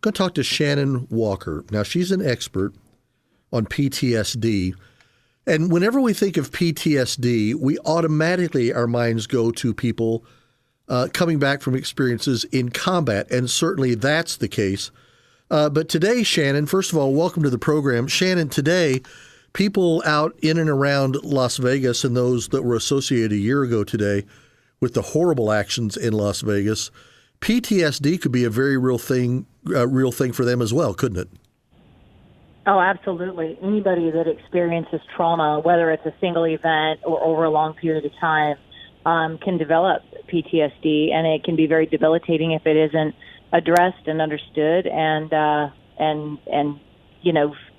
going to talk to Shannon Walker. Now, she's an expert on PTSD. And whenever we think of PTSD, we automatically, our minds go to people coming back from experiences in combat. And certainly that's the case. But today, Shannon, first of all, welcome to the program. Shannon, today, people out in and around Las Vegas and those that were associated a year ago today with the horrible actions in Las Vegas, PTSD could be a very real thing for them as well, couldn't it? Oh, absolutely. Anybody that experiences trauma, whether it's a single event or over a long period of time, can develop PTSD, and it can be very debilitating if it isn't addressed and understood and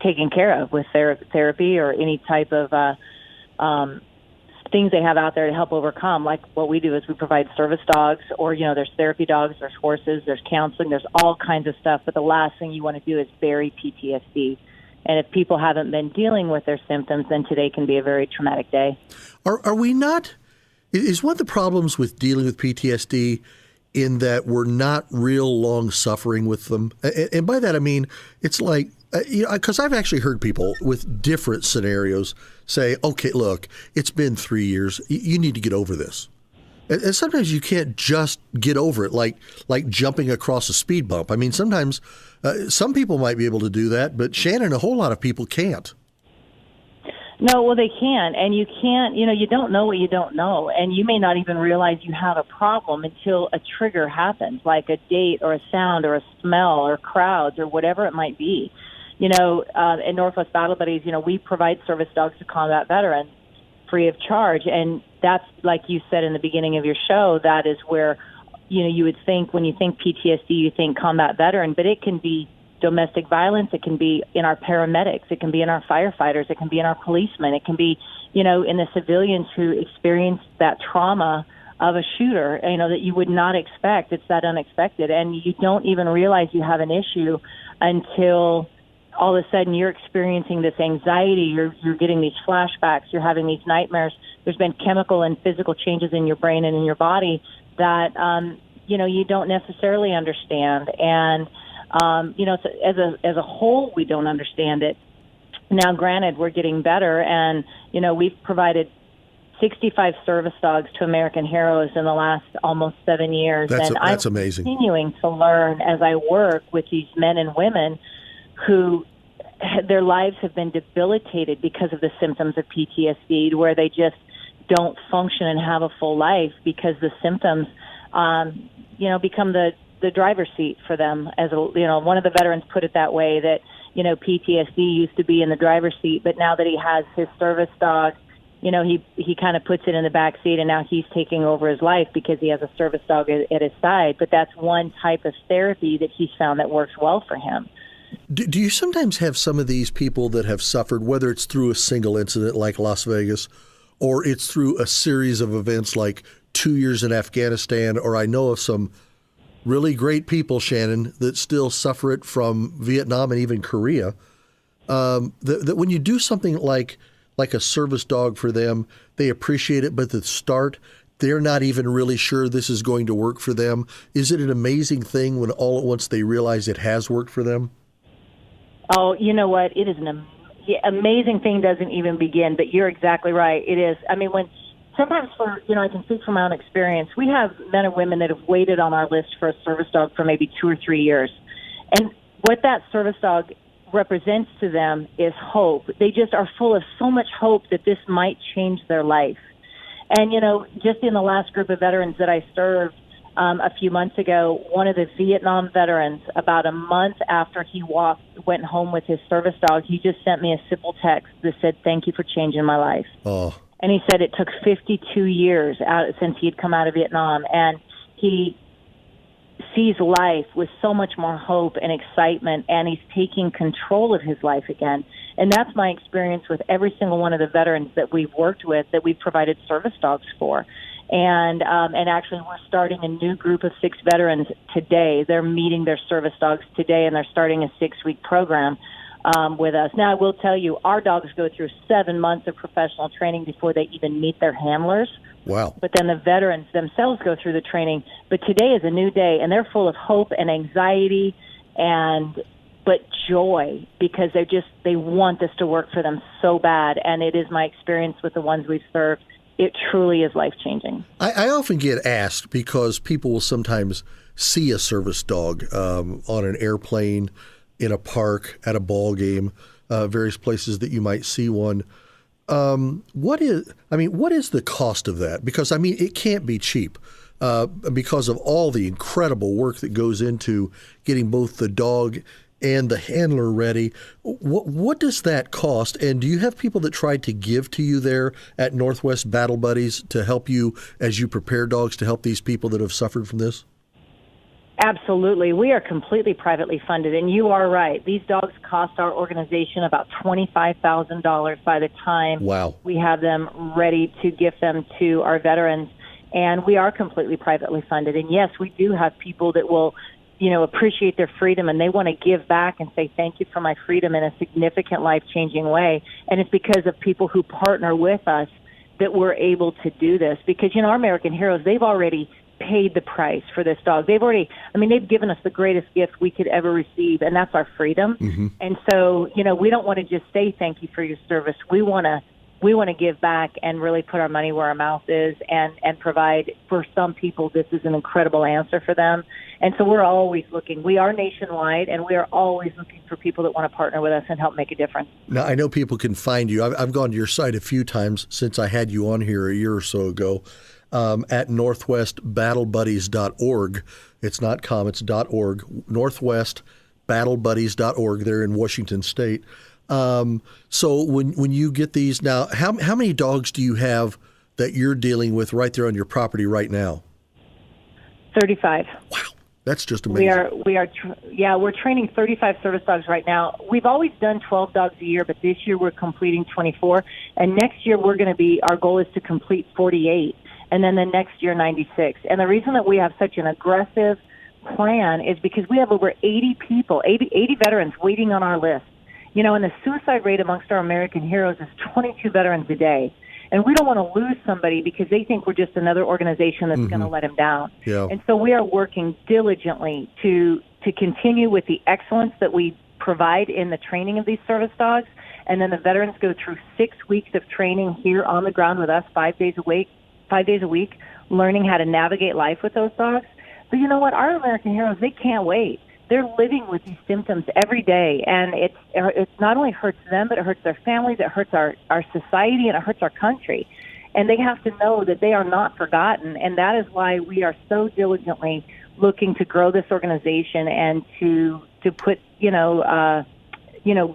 taken care of with therapy or any type of things they have out there to help overcome. Like what we do is we provide service dogs, or there's therapy dogs, there's horses, there's counseling, there's all kinds of stuff. But the last thing you want to do is bury PTSD. And if people haven't been dealing with their symptoms, then today can be a very traumatic day. Are we not? Is one of the problems with dealing with PTSD in that we're not real long suffering with them? And by that I mean it's like, because I've actually heard people with different scenarios say, okay, look, it's been 3 years. You need to get over this. And sometimes you can't just get over it like jumping across a speed bump. I mean, sometimes some people might be able to do that, but Shannon, a whole lot of people can't. No, well, they can. And you can't, you don't know what you don't know. And you may not even realize you have a problem until a trigger happens, like a date or a sound or a smell or crowds or whatever it might be. In Northwest Battle Buddies, we provide service dogs to combat veterans free of charge. And that's, like you said in the beginning of your show, that is where, you would think when you think PTSD, you think combat veteran, but it can be domestic violence. It can be in our paramedics. It can be in our firefighters. It can be in our policemen. It can be, in the civilians who experience that trauma of a shooter, that you would not expect. It's that unexpected. And you don't even realize you have an issue until all of a sudden you're experiencing this anxiety. You're getting these flashbacks. You're having these nightmares. There's been chemical and physical changes in your brain and in your body that, you don't necessarily understand. And, so as a whole, we don't understand it. Now, granted, we're getting better, and, we've provided 65 service dogs to American heroes in the last almost 7 years. That's I'm amazing. Continuing to learn as I work with these men and women who their lives have been debilitated because of the symptoms of PTSD, where they just don't function and have a full life because the symptoms, become the driver's seat for them. As one of the veterans put it that way, that PTSD used to be in the driver's seat, but now that he has his service dog, he kind of puts it in the back seat, and now he's taking over his life because he has a service dog at his side. But that's one type of therapy that he's found that works well for him. Do you sometimes have some of these people that have suffered, whether it's through a single incident like Las Vegas, or it's through a series of events like 2 years in Afghanistan, or I know of some really great people, Shannon, that still suffer it from Vietnam and even Korea, that when you do something like a service dog for them, they appreciate it, but at the start, they're not even really sure this is going to work for them. Is it an amazing thing when all at once they realize it has worked for them? Oh, you know what? It is an amazing thing doesn't even begin, but you're exactly right. It is. I mean, sometimes I can speak from my own experience. We have men and women that have waited on our list for a service dog for maybe 2 or 3 years. And what that service dog represents to them is hope. They just are full of so much hope that this might change their life. And, just in the last group of veterans that I served a few months ago, one of the Vietnam veterans, about a month after he went home with his service dog, he just sent me a simple text that said, "Thank you for changing my life." Oh. And he said it took 52 years since he'd come out of Vietnam, and he sees life with so much more hope and excitement, and he's taking control of his life again. And that's my experience with every single one of the veterans that we've worked with, that we've provided service dogs for. And actually, we're starting a new group of 6 veterans today. They're meeting their service dogs today, and they're starting a 6-week program with us. Now, I will tell you, our dogs go through 7 months of professional training before they even meet their handlers. Wow. But then the veterans themselves go through the training. But today is a new day, and they're full of hope and anxiety but joy, because they want this to work for them so bad. And it is my experience with the ones we've served. It truly is life-changing. I often get asked, because people will sometimes see a service dog on an airplane, in a park, at a ball game, various places that you might see one. What is the cost of that? Because, it can't be cheap because of all the incredible work that goes into getting both the dog and the handler ready. What does that cost? And do you have people that try to give to you there at Northwest Battle Buddies to help you as you prepare dogs to help these people that have suffered from this? Absolutely. We are completely privately funded, and you are right. These dogs cost our organization about $25,000 by the time we have them ready to give them to our veterans, and we are completely privately funded. And yes, we do have people that will appreciate their freedom, and they want to give back and say thank you for my freedom in a significant life-changing way. And it's because of people who partner with us that we're able to do this. Because, our American heroes, they've already paid the price for this dog. They've given us the greatest gift we could ever receive, and that's our freedom. Mm-hmm. And so, we don't want to just say thank you for your service. We want to give back and really put our money where our mouth is and provide. For some people, this is an incredible answer for them. And so we're always looking. We are nationwide, and we are always looking for people that want to partner with us and help make a difference. Now, I know people can find you. I've gone to your site a few times since I had you on here a year or so ago at northwestbattlebuddies.org. It's not .com, it's .org. northwestbattlebuddies.org. They're in Washington State. So when you get these now, how many dogs do you have that you're dealing with right there on your property right now? 35. Wow. That's just amazing. We're training 35 service dogs right now. We've always done 12 dogs a year, but this year we're completing 24. And next year our goal is to complete 48. And then the next year, 96. And the reason that we have such an aggressive plan is because we have over 80 veterans waiting on our list. And the suicide rate amongst our American heroes is 22 veterans a day. And we don't want to lose somebody because they think we're just another organization that's going to let them down. Yeah. And so we are working diligently to continue with the excellence that we provide in the training of these service dogs. And then the veterans go through 6 weeks of training here on the ground with us 5 days a week, learning how to navigate life with those dogs. But you know what? Our American heroes, they can't wait. They're living with these symptoms every day, and it not only hurts them, but it hurts their families, it hurts our society, and it hurts our country. And they have to know that they are not forgotten, and that is why we are so diligently looking to grow this organization and to put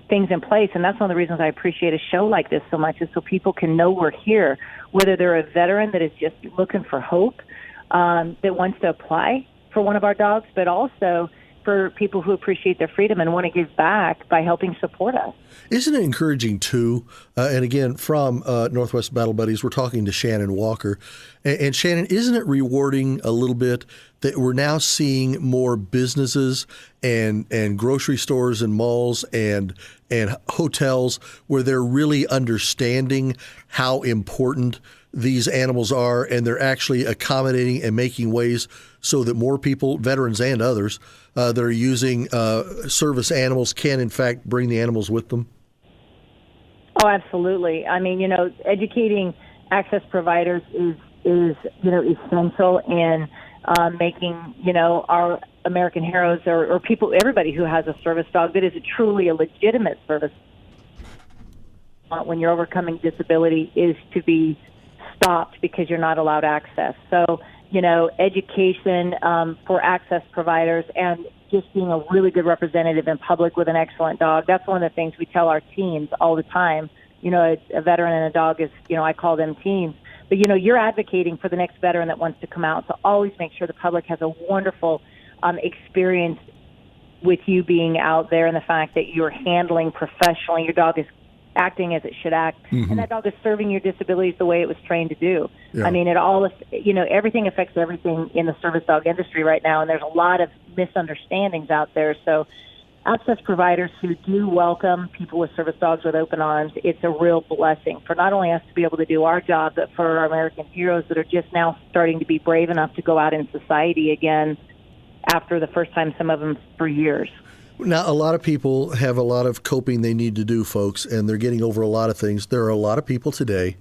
things in place. And that's one of the reasons I appreciate a show like this so much, is so people can know we're here, whether they're a veteran that is just looking for hope, that wants to apply for one of our dogs, but also for people who appreciate their freedom and want to give back by helping support us. Isn't it encouraging, too? And again, from Northwest Battle Buddies, we're talking to Shannon Walker. And Shannon, isn't it rewarding a little bit that we're now seeing more businesses and grocery stores and malls and hotels where they're really understanding how important these animals are, and they're actually accommodating and making ways so that more people, veterans and others, that are using service animals can, in fact, bring the animals with them? Oh, absolutely. Educating access providers is essential in making, our American heroes or people, everybody who has a service dog that is truly a legitimate service when you're overcoming disability is to be stopped because you're not allowed access. So, education for access providers and just being a really good representative in public with an excellent dog. That's one of the things we tell our teams all the time. A veteran and a dog is, I call them teams. But, you're advocating for the next veteran that wants to come out. So always make sure the public has a wonderful experience with you being out there, and the fact that you're handling professionally. Your dog is acting as it should act, and that dog is serving your disabilities the way it was trained to do. Yeah. Everything affects everything in the service dog industry right now, and there's a lot of misunderstandings out there. So access providers who do welcome people with service dogs with open arms, it's a real blessing for not only us to be able to do our job, but for our American heroes that are just now starting to be brave enough to go out in society again after the first time, some of them for years. Now, a lot of people have a lot of coping they need to do, folks, and they're getting over a lot of things. There are a lot of people today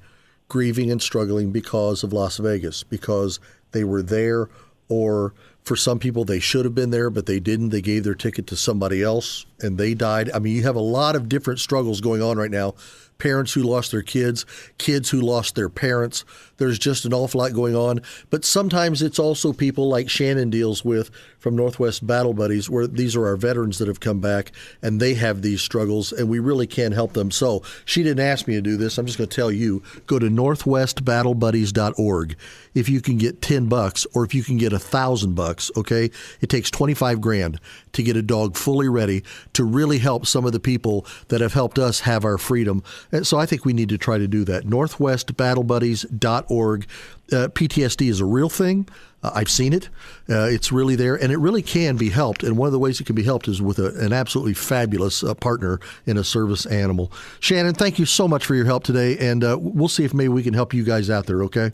grieving and struggling because of Las Vegas, because they were there, or for some people, they should have been there, but they didn't. They gave their ticket to somebody else, and they died. I mean, you have a lot of different struggles going on right now. Parents who lost their kids, kids who lost their parents. There's just an awful lot going on. But sometimes it's also people like Shannon deals with from Northwest Battle Buddies, where these are our veterans that have come back, and they have these struggles, and we really can help them. So she didn't ask me to do this. I'm just going to tell you, go to northwestbattlebuddies.org. If you can get $10 or if you can get $1,000, okay, it takes $25,000 to get a dog fully ready to really help some of the people that have helped us have our freedom. And so I think we need to try to do that. northwestbattlebuddies.org. PTSD is a real thing. I've seen it. It's really there, and it really can be helped. And one of the ways it can be helped is with an absolutely fabulous partner in a service animal. Shannon, thank you so much for your help today, and we'll see if maybe we can help you guys out there, okay?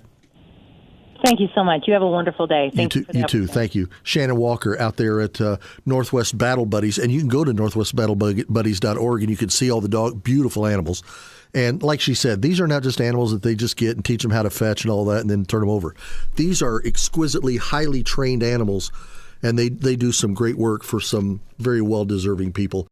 Thank you so much. You have a wonderful day. Thank you. You too. Thank you. Shannon Walker out there at Northwest Battle Buddies. And you can go to northwestbattlebuddies.org and you can see all the beautiful animals. And like she said, these are not just animals that they just get and teach them how to fetch and all that and then turn them over. These are exquisitely, highly trained animals, and they do some great work for some very well-deserving people.